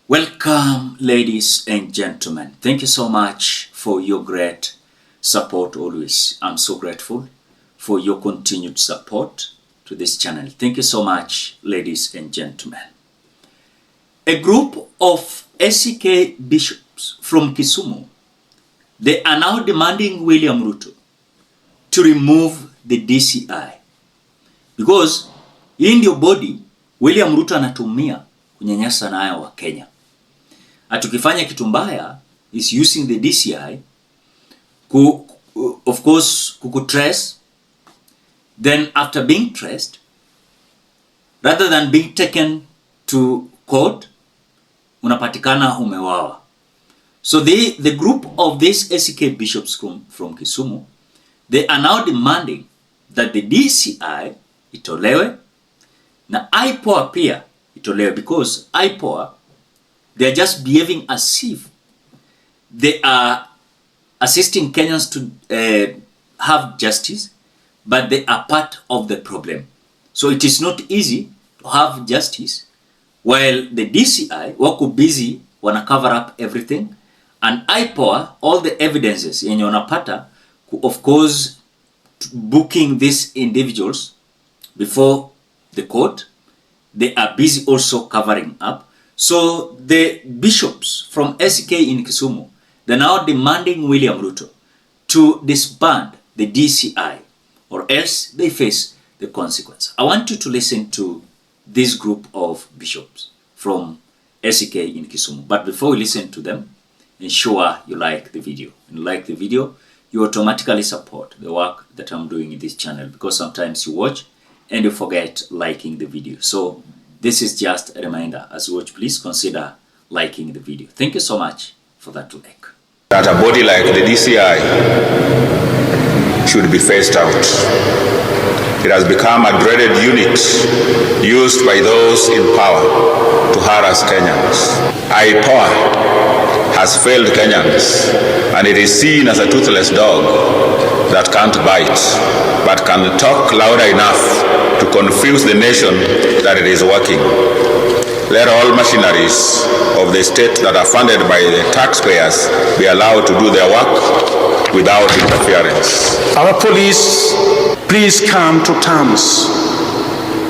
Welcome, ladies and gentlemen. Thank you so much for your great support always. I'm so grateful for your continued support to this channel. Thank you so much, ladies and gentlemen. A group of ACK bishops from KISUMU, they are now demanding William RUTO to remove the DCI because in your body William RUTO anatumia kunyanyasa nayo wa Kenya. Atukifanya kitu mbaya is using the DCI of course kukutrace, then after being traced, rather than being taken to court, unapatikana umewawa. So the group of these ACK bishops from KISUMU, they are now demanding that the DCI itolewe na IPOA pia itolewe, because IPOA, they are just behaving as if they are assisting Kenyans to have justice, but they are part of the problem. So it is not easy to have justice while the DCI wako busy wana cover up everything, and IPOA all the evidences yenye wanapata of course booking these individuals before the court, they are busy also covering up. So the bishops from ACK in KISUMU, they're now demanding William RUTO to disband the DCI or else they face the consequence. I want you to listen to this group of bishops from ACK in KISUMU. But before we listen to them, ensure you like the video. When you like the video, you automatically support the work that I'm doing in this channel, because sometimes you watch and you forget liking the video. So this is just a reminder. As you watch, please consider liking the video. Thank you so much for that like. That a body like the DCI should be phased out. It has become a dreaded unit used by those in power to harass Kenyans. IPOA has failed Kenyans, and it is seen as a toothless dog that can't bite, but can talk louder enough to confuse the nation that it is working. Let all machineries of the state that are funded by the taxpayers be allowed to do their work without interference. Our police, please come to terms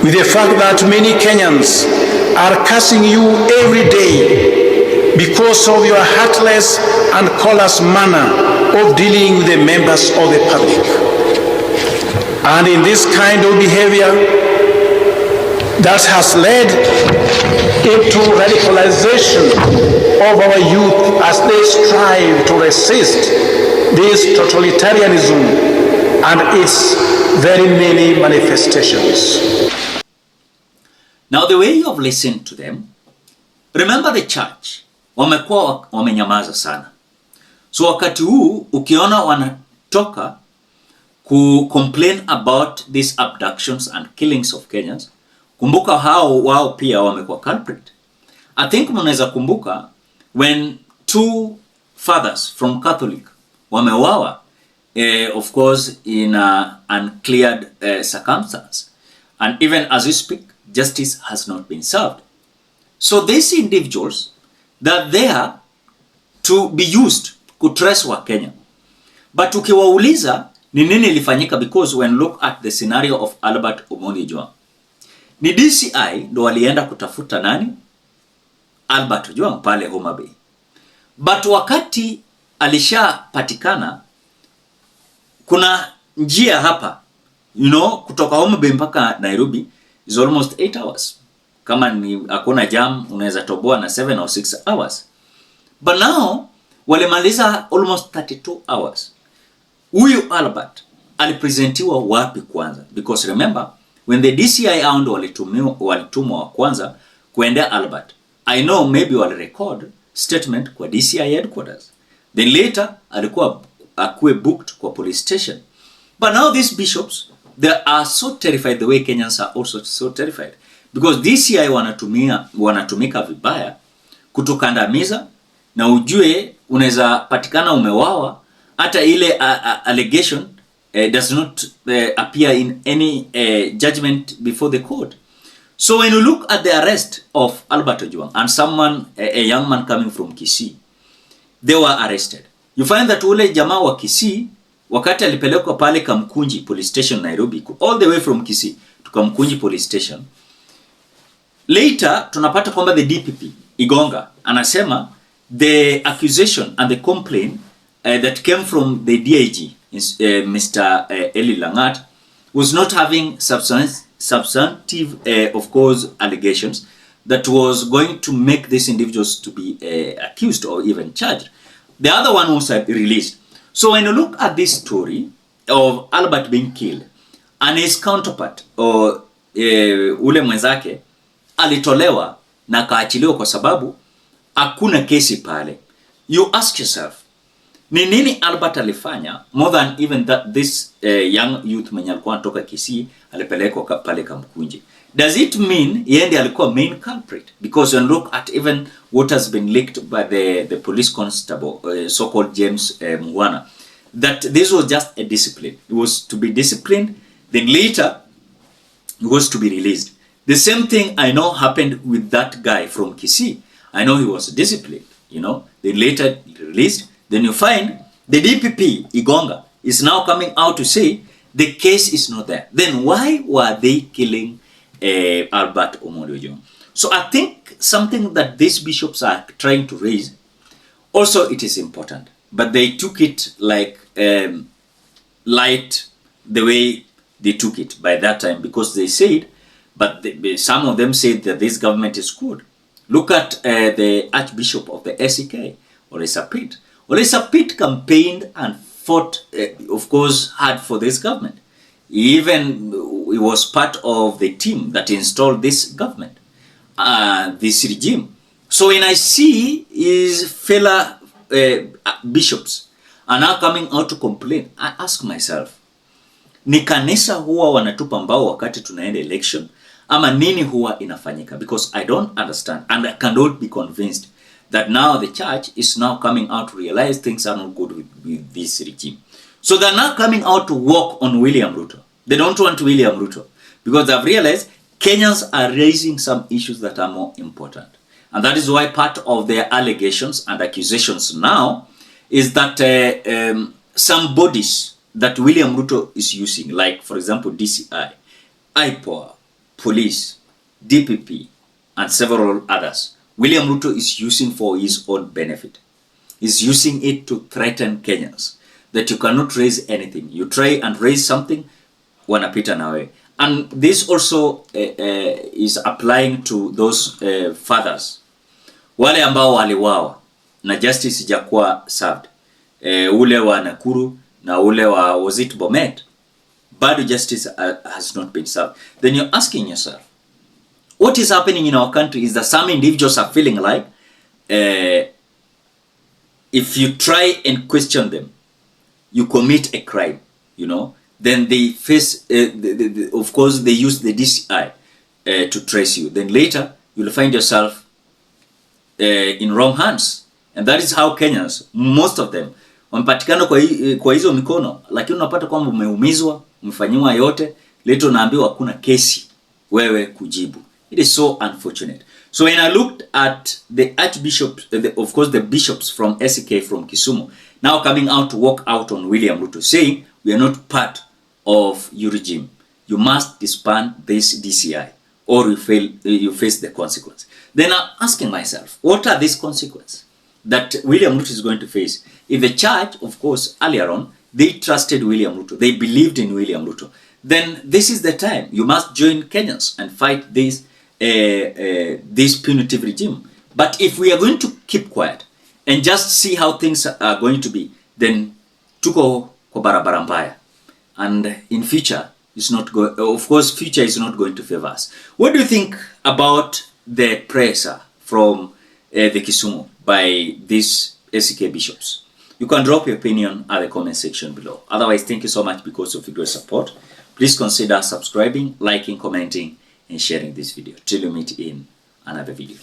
with the fact that many Kenyans are cursing you every day because of your heartless and callous manner of dealing with the members of the public. And in this kind of behavior that has led into radicalization of our youth as they strive to resist this totalitarianism and its very many manifestations. Now the way you have listened to them, remember the church wamekuwa wamenyamaza sana. So wakati huu ukiona wanatoka complain about these abductions and killings of Kenyans, kumbuka hao wao pia wamekuwa culprit. I think mnaweza kumbuka when two fathers from Catholic wamewawa, of course in an uncleared circumstance, and even as we speak, justice has not been served. So these individuals, they're there to be used kutrace wa Kenya. But ukiwauliza ni nini ilifanyika, because when look at the scenario of Albert Ojwang, ni DCI ndo walienda kutafuta nani? Albert Ojwang pale Homa Bay. But wakati alishapatikana, kuna njia hapa, kutoka Homa Bay mpaka Nairobi is almost 8 hours. Kama ni hakuna jam unaweza toboa na 7 or 6 hours. But now walimaliza almost 32 hours. Huyu Albert alipresentiwa wapi kwanza? Because remember, when the DCI ando walitumwa wa kwanza kuendea Albert, I know maybe walirecord statement kwa DCI headquarters. Then later alikuwa akuwe booked kwa police station. But now these bishops, they are so terrified the way Kenyans are also so terrified. Because DCI wanatumika vibaya kutukandamiza, na ujue unaweza patikana umewawa, hata ile allegation does not appear in any judgment before the court. So when you look at the arrest of Albert Ojwang and someone, a young man coming from Kisii, they were arrested. You find that ule jamaa wa Kisii, wakati alipelekwa pale Kamkunji police station Nairobi, all the way from Kisii to Kamkunji police station. Later, tunapata kwamba the DPP, Igonga, anasema the accusation and the complaint that came from the DIG, Mr. Eli Langat, was not having substantive, of course, allegations that was going to make these individuals to be accused or even charged. The other one was released. So when you look at this story of Albert being killed and his counterpart or ule mwenzake alitolewa na kaachiliwa kwa sababu hakuna kesi pale, you ask yourself, ni nini Albert alifanya more than even that this young youth mwenye alikuwa anatoka Kisii alipelekwa pale Kamkunji? Does it mean yeye ndiye alikuwa main culprit? Because when look at even what has been leaked by the police constable, so-called James Mwana, that this was just a discipline. It was to be disciplined, then later it was to be released. The same thing I know happened with that guy from Kisii. I know he was disciplined, you know, then later released. Then you find the DPP, Igonga, is now coming out to say the case is not there. Then why were they killing Albert Ojwang? So I think something that these bishops are trying to raise, also it is important, but they took it like light the way they took it by that time, because they said, but some of them said that this government is good. Look at the Archbishop of the ACK, Ole Sapit. Ole Sapit campaigned and fought, of course, hard for this government. He was part of the team that installed this government, this regime. So when I see his fellow bishops are now coming out to complain, I ask myself, ni kanisa huwa wanatupa mbao wakati tunaenda election, ama nini huwa inafanyika? Because I don't understand and I cannot be convinced that now the church is now coming out to realize things are not good with this regime. So they're now coming out to work on William Ruto. They don't want William Ruto because they've realized Kenyans are raising some issues that are more important. And that is why part of their allegations and accusations now is that some bodies that William Ruto is using, like for example DCI, IPOA, police, DPP, and several others, William Ruto is using for his own benefit. He's using it to threaten Kenyans that you cannot raise anything. You try and raise something, wanapita nawe. And this also is applying to those fathers, wale ambao waliwawa na justice ijakuwa served, ule wa Nakuru na ule wa was it Bomet, bado justice has not been served. Then you're asking yourself, what is happening in our country is that some individuals are feeling like if you try and question them, you commit a crime, you know, then they face, of course, they use the DCI to trace you. Then later, you'll find yourself in wrong hands. And that is how Kenyans, most of them, wamepatikana kwa hizo mikono, lakini unapata kwamba umeumizwa, umefanyiwa yote, later unaambiwa hakuna kesi wewe kujibu. It is so unfortunate. So when I looked at the archbishops, of course the bishops from ACK from Kisumu, now coming out to walk out on William Ruto, saying we are not part of your regime. You must disband this DCI or you face the consequence. Then I'm asking myself, what are these consequences that William Ruto is going to face? If the church, of course, earlier on, they trusted William Ruto, they believed in William Ruto, then this is the time. You must join Kenyans and fight this punitive regime. But if we are going to keep quiet and just see how things are going to be, then tuko kwa barabara mbaya. And in future, of course, future is not going to favor us. What do you think about the pressure from the KISUMU by these ACK bishops? You can drop your opinion at the comment section below. Otherwise, thank you so much because of your support. Please consider subscribing, liking, commenting, and sharing this video. Till you meet in another video.